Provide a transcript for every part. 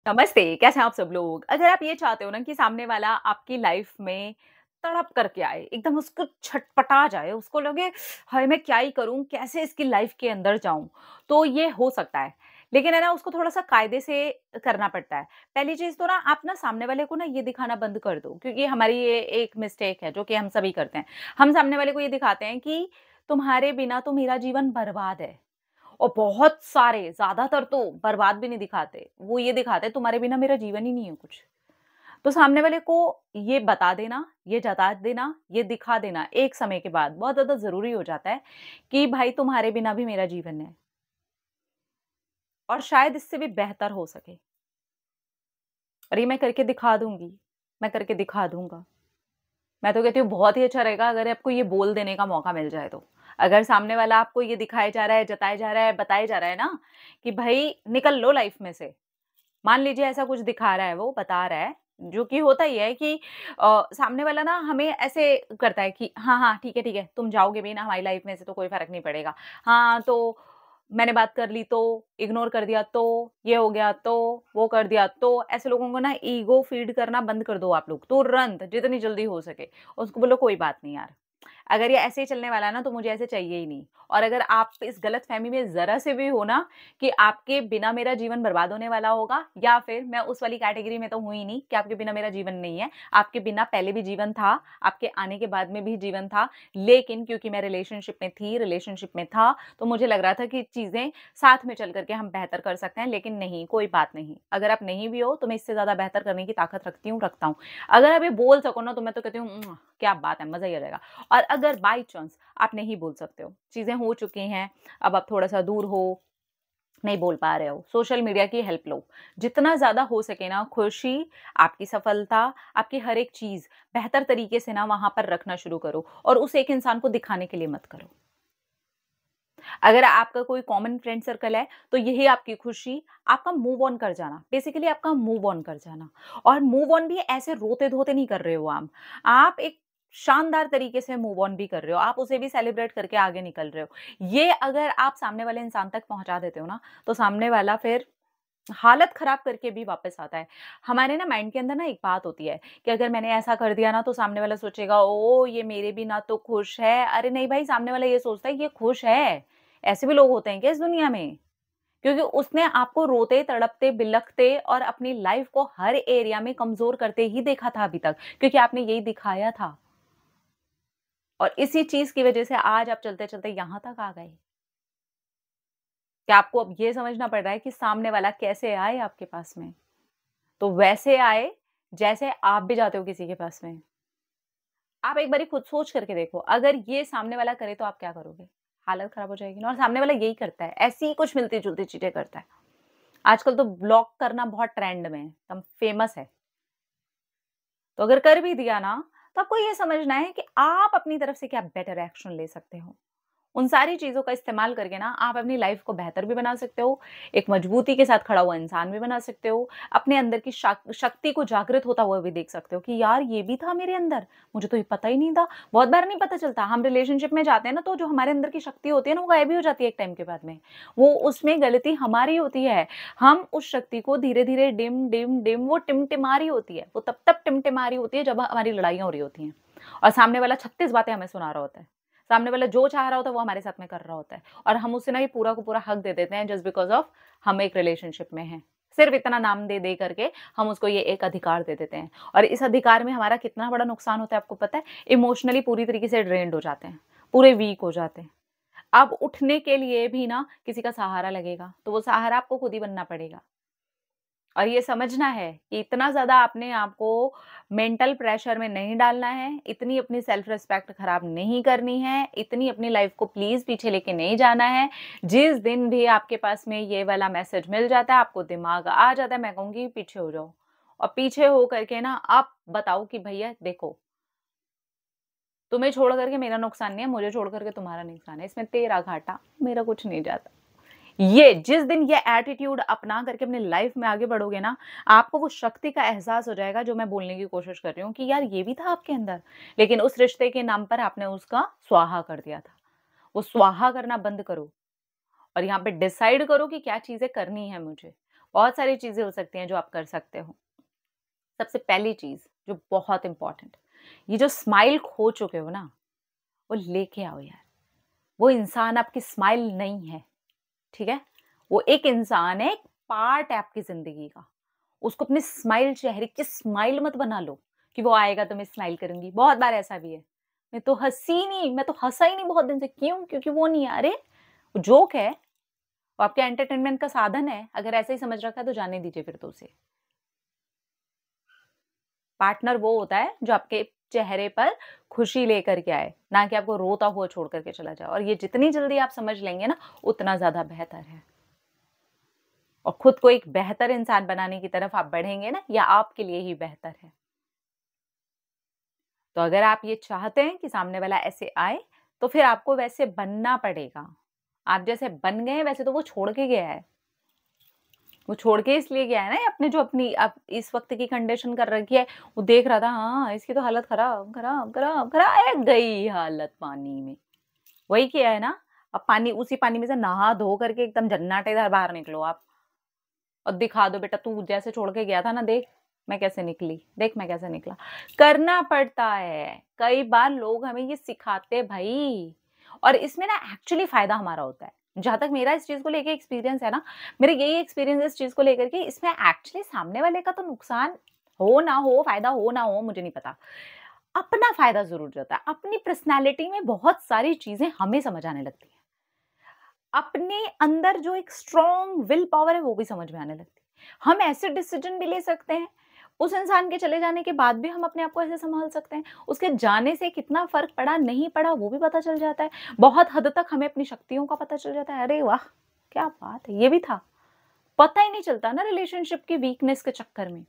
नमस्ते, कैसे हैं आप सब लोग? अगर आप ये चाहते हो ना कि सामने वाला आपकी लाइफ में तड़प करके आए, एकदम उसको छटपटा जाए, उसको लगे हाय मैं क्या ही करूँ? कैसे इसकी लाइफ के अंदर जाऊँ? तो ये हो सकता है। लेकिन है ना उसको थोड़ा-सा कायदे से करना पड़ता है। पहली चीज़ तो ना आप ना सामने वाले को ना ये दिखाना बंद कर दो क्योंकि हमारी ये एक मिस्टेक है जो कि हम सभी करते हैं। हम सामने वाले को ये दिखाते हैं कि तुम्हारे बिना तो मेरा जीवन बर्बाद है। और बहुत सारे, ज़्यादातर तो बर्बाद भी नहीं दिखाते। वो ये दिखाते हैं तुम्हारे बिना मेरा जीवन ही नहीं है कुछ। तो सामने वाले को ये बता देना, ये जता देना, ये दिखा देना एक समय के बाद बहुत ज़्यादा ज़रूरी हो जाता है कि भाई तुम्हारे बिना भी मेरा जीवन है और शायद इससे भी बेहतर हो सके। और ये मैं करके दिखा दूँगी, मैं करके दिखा दूँगा। मैं तो कहती हूँ बहुत ही अच्छा रहेगा अगर आपको ये बोल देने का मौका मिल जाए तो। अगर सामने वाला आपको ये दिखाया जा रहा है, जताया जा रहा है, बताया जा रहा है ना कि भई निकल लो लाइफ़ में से। मान लीजिए ऐसा कुछ दिखा रहा है वो, बता रहा है, जो कि होता ही है कि सामने वाला ना हमें ऐसे करता है कि हाँ, हाँ, ठीक है, तुम जाओगे भी ना हमारी लाइफ़ में से तो कोई फ़र्क नहीं पड़ेगा। हाँ, तो मैंने बात कर ली तो, इग्नोर कर दिया तो, ये हो गया तो, वो कर दिया तो, ऐसे लोगों को ना ईगो फ़ीड करना बंद कर दो आप लोग, तुरंत, जितनी जल्दी हो सके। उसको बोलो कोई बात नहीं यार, अगर ये ऐसे ही चलने वाला है ना तो मुझे ऐसे चाहिए ही नहीं। और अगर आप इस गलतफ़हमी में ज़रा से भी हो ना कि आपके बिना मेरा जीवन बर्बाद होने वाला होगा या फिर मैं उस वाली कैटेगरी में तो हूँ ही नहीं कि आपके बिना मेरा जीवन नहीं है। आपके बिना पहले भी जीवन था, आपके आने के बाद में भी जीवन था। लेकिन क्योंकि मैं रिलेशनशिप में थी, रिलेशनशिप में था, तो मुझे लग रहा था कि चीज़ें साथ में चल कर के हम बेहतर कर सकते हैं, लेकिन नहीं, कोई बात नहीं। अगर आप नहीं भी हो तो मैं इससे ज़्यादा बेहतर करने की ताकत रखती हूँ, रखता हूँ। अगर आप ये बोल सको ना तो मैं तो कहती हूँ क्या बात है, मज़ा ही आ जाएगा। और अगर बाय चांस आप नहीं बोल सकते हो, चीज़ें हो चुकी हैं, अब आप थोड़ा-सा दूर हो, नहीं बोल पा रहे हो, सोशल मीडिया की हेल्प लो। जितना ज़्यादा हो सके ना खुशी, आपकी सफलता, आपकी हर एक चीज़ बेहतर तरीके से ना वहाँ पर रखना शुरू करो और उस एक इंसान को दिखाने के लिए मत करो। अगर आपका कोई कॉमन फ्रेंड सर्कल है, तो यही आपकी खुशी, आपका मूव ऑन कर जाना, बेसिकली आपका मूव ऑन कर जाना और मूव ऑन भी ऐसे रोते-धोते नहीं कर रहे हो आप। आप एक शानदार तरीके से मूव ऑन भी कर रहे हो, आप उसे भी सेलिब्रेट करके आगे निकल रहे हो। ये अगर आप सामने वाले इंसान तक पहुँचा देते हो ना, तो सामने वाला फिर हालत खराब करके भी वापस आता है। हमारे ना माइंड के अंदर ना एक बात होती है कि अगर मैंने ऐसा कर दिया ना तो सामने वाला सोचेगा ओह! ये मेरे बिना तो खुश है। अरे नहीं भाई सामने वाला ये सोचता है ये खुश है। ऐसे भी लोग होते हैं क्या इस दुनिया में? क्योंकि उसने आपको रोते, तड़पते, बिलखते और अपनी लाइफ़ को हर एरिया में कमज़ोर करते ही देखा था अभी तक क्योंकि आपने यही दिखाया था। और इसी चीज़ की वज़ह से आज आप चलते-चलते यहाँ तक आ गए। कि आपको अब ये समझना पड़ रहा है कि सामने वाला कैसे आए आपके पास में। तो वैसे आए, जैसे आप भी जाते हो किसी के पास में। आप एक बारी खुद सोच करके देखो, अगर ये सामने वाला करे तो आप क्या करोगे? हालत खराब हो जाएगी ना और सामने वाला यही करता है, ऐसी ही कुछ मिलती-जुलती चीज़ें करता है। आजकल तो ब्लॉक करना बहुत ट्रेंड में है, एकदम फेमस है। तो अगर कर भी दिया ना, तो आपको ये समझना है कि आप अपनी तरफ से क्या बेटर एक्शन ले सकते हो। उन सारी चीज़ों का इस्तेमाल करके ना आप अपनी लाइफ़ को बेहतर भी बना सकते हो, एक मजबूती के साथ खड़ा हुआ इंसान भी बना सकते हो, अपने अंदर की शक्ति को जागृत होता हुआ भी देख सकते हो कि यार ये भी था मेरे अंदर, मुझे तो ये पता ही नहीं था। बहुत बार नहीं पता चलता, हम रिलेशनशिप में जाते हैं ना तो जो हमारे अंदर की शक्ति होती है ना वो गायब ही हो जाती है एक टाइम के बाद में। वो उसमें गलती हमारी होती है, हम उस शक्ति को धीरे-धीरे डिम वो टिमटिमा रही होती है, वो तब टिमटिमा रही होती है जब हमारी लड़ाइयाँ हो रही होती हैं और सामने वाला 36 बातें हमें सुना रहा होता है। सामने वाला जो चाह रहा होता है वो हमारे साथ में कर रहा होता है और हम उसे ना ये पूरा का पूरा हक दे देते हैं जस्ट बिकॉज़ ऑफ हम एक रिलेशनशिप में हैं। सिर्फ़ इतना नाम दे दे करके हम उसको ये एक अधिकार दे देते हैं और इस अधिकार में हमारा कितना बड़ा नुकसान होता है आपको पता है? इमोशनली पूरी तरीके से ड्रेन्ड हो जाते हैं, पूरे वीक हो जाते हैं। अब उठने के लिए भी ना किसी का सहारा लगेगा, तो वो सहारा आपको खुद ही बनना पड़ेगा। और ये समझना है कि इतना ज़्यादा अपने आप को मेंटल प्रेशर में नहीं डालना है, इतनी अपनी सेल्फ रिस्पेक्ट खराब नहीं करनी है, इतनी अपनी लाइफ को प्लीज़ पीछे लेके नहीं जाना है। जिस दिन भी आपके पास में ये वाला मैसेज मिल जाता है, आपको दिमाग आ जाता है, मैं कहूँगी पीछे हो जाओ। और पीछे हो करके ना आप बताओ कि भैया देखो, तुम्हें छोड़ कर के मेरा नुकसान नहीं है, मुझे छोड़ कर के तुम्हारा नुकसान है। इसमें तेरा घाटा, मेरा कुछ नहीं जाता। ये जिस दिन ये एटीट्यूड अपना करके अपनी लाइफ में आगे बढ़ोगे ना, आपको वो शक्ति का एहसास हो जाएगा जो मैं बोलने की कोशिश कर रही हूँ कि यार ये भी था आपके अंदर, लेकिन उस रिश्ते के नाम पर आपने उसका स्वाहा कर दिया था। वो स्वाहा करना बंद करो और यहाँ पे डिसाइड करो कि क्या चीज़ें करनी है मुझे। बहुत सारी चीज़ें हो सकती हैं जो आप कर सकते हो। सबसे पहली चीज़ जो बहुत इम्पोर्टेंट, ये जो स्माइल खो चुके हो ना, वो लेके आओ यार। वो इंसान आपकी स्माइल नहीं है, ठीक है? वो एक इंसान है, एक पार्ट है आपकी ज़िंदगी का। उसको अपनी स्माइल, चेहरे की स्माइल मत बना लो कि वो आएगा तो मैं स्माइल करूँगी। बहुत बार ऐसा भी है, मैं तो हँसा ही नहीं बहुत दिन से। क्यों? क्योंकि वो नहीं है। अरे! वो जोक है, वो आपके एंटरटेनमेंट का साधन है। अगर ऐसे ही समझ रखा है तो जाने दीजिए फिर तो उसे। पार्टनर वो होता है जो आपके चेहरे पर खुशी लेकर के आए, ना कि आपको रोता हुआ छोड़ कर के चला जाए। और ये जितनी जल्दी आप समझ लेंगे ना, उतना ज़्यादा बेहतर है। और खुद को एक बेहतर इंसान बनाने की तरफ आप बढ़ेंगे ना, ये आपके लिए ही बेहतर है। तो अगर आप ये चाहते हैं कि सामने वाला ऐसे आए, तो फिर आपको वैसे बनना पड़ेगा। आप जैसे बन गए हैं, वैसे तो वो छोड़ के गया है। वो छोड़ के इसलिए गया है ना, अपने जो अपनी अब इस वक़्त की कंडीशन कर रखी है, वो देख रहा था, हाँ, इसकी तो हालत खराब, खराब, खराब, खराब, गई हालत पानी में। वही किया है ना, अब पानी, उसी पानी में से नहा धो करके एकदम जन्नाटेदार बाहर निकलो आप और दिखा दो, बेटा तू जैसे छोड़ के गया था ना, देख मैं कैसे निकली, देख मैं कैसे निकला। करना पड़ता है। कई बार लोग हमें ये सिखाते भई, और इसमें ना एक्चुअली फ़ायदा हमारा होता है। जहाँ तक मेरा इस चीज़ को लेके एक्सपीरियंस है ना, मेरा यही एक्सपीरियंस है इस चीज़ को लेकर के, इसमें एक्चुअली सामने वाले का तो नुकसान हो ना हो, फ़ायदा हो ना हो, मुझे नहीं पता। अपना फ़ायदा ज़रूर रहता है। अपनी पर्सनैलिटी में बहुत सारी चीज़ें हमें समझ आने लगती हैं। अपने अंदर जो एक स्ट्रॉन्ग विल पावर है, वो भी समझ में आने लगती है। हम ऐसे डिसीजन भी ले सकते हैं, उस इंसान के चले जाने के बाद भी हम अपने आप को ऐसे सँभाल सकते हैं। उसके जाने से कितना फ़र्क पड़ा, नहीं पड़ा, वो भी पता चल जाता है। बहुत हद तक हमें अपनी शक्तियों का पता चल जाता है। अरे वाह! क्या बात है, ये भी था। पता ही नहीं चलता ना रिलेशनशिप की वीकनेस के चक्कर में।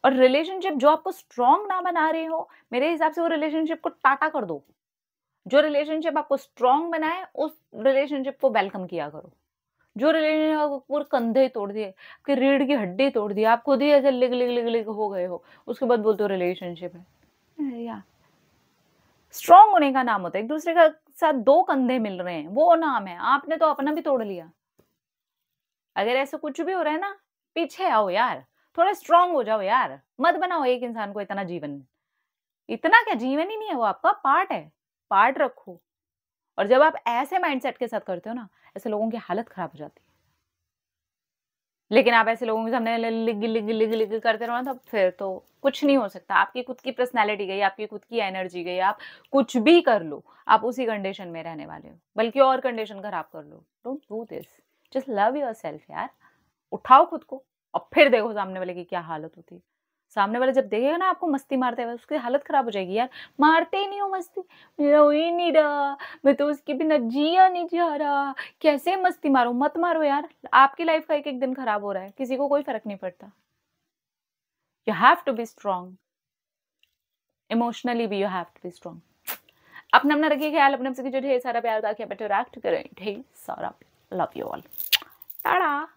और रिलेशनशिप जो आपको स्ट्रॉन्ग ना बना रहे हो, मेरे हिसाब से वो रिलेशनशिप को टाटा कर दो। जो रिलेशनशिप आपको स्ट्रॉन्ग बनाए, उस रिलेशनशिप को वेलकम किया करो। जो रिलेशनशिप आपको पूरे कंधे तोड़ दिए, आपकी रीढ़ की हड्डी तोड़ दी, आप खुद ही ऐसे लिग लिग लिग लिग हो गए हो, उसके बाद बोलते हो रिलेशनशिप है। अरे यार, स्ट्रॉन्ग होने का नाम होता है, एक दूसरे का साथ 2 कंधे मिल रहे हैं, वो नाम है। आपने तो अपना भी तोड़ लिया। अगर ऐसा कुछ भी हो रहा है ना, पीछे आओ यार, थोड़ा स्ट्रॉन्ग हो जाओ यार। मत बनाओ एक इंसान को इतना जीवन। इतना क्या, जीवन ही नहीं है वो, आपका पार्ट है। पार्ट रखो। और जब आप ऐसे माइंडसेट के साथ करते हो ना, ऐसे लोगों की हालत खराब हो जाती है। लेकिन आप ऐसे लोगों के सामने लिग लिग लिग लिग करते रहो ना, तो फिर तो कुछ नहीं हो सकता। आपकी खुद की पर्सनैलिटी गई, आपकी खुद की एनर्जी गई, आप कुछ भी कर लो, आप उसी कंडीशन में रहने वाले हो, बल्कि और कंडीशन खराब कर लो। Don't do this, just love yourself यार। उठाओ खुद को और फिर देखो सामने वाले की क्या हालत होती है। सामने वाला जब देखेगा ना आपको मस्ती मारते हुए, उसकी हालत खराब हो जाएगी। यार मारते ही नहीं हो मस्ती, मेरा हो ही नहीं रहा, मैं तो उसके बिना जिया नहीं जा रहा, कैसे मस्ती मारो, मत मारो यार। आपकी लाइफ का एक एक दिन खराब हो रहा है, किसी को कोई फर्क नहीं पड़ता। You have to be strong, emotionally भी you have to be strong. अपना अपना रखिए ख्याल, अपने आपसे ढेर सारा प्यार, ताकि आप बेटर एक्ट करें। ढेर सारा लव यू ऑल। टाटा।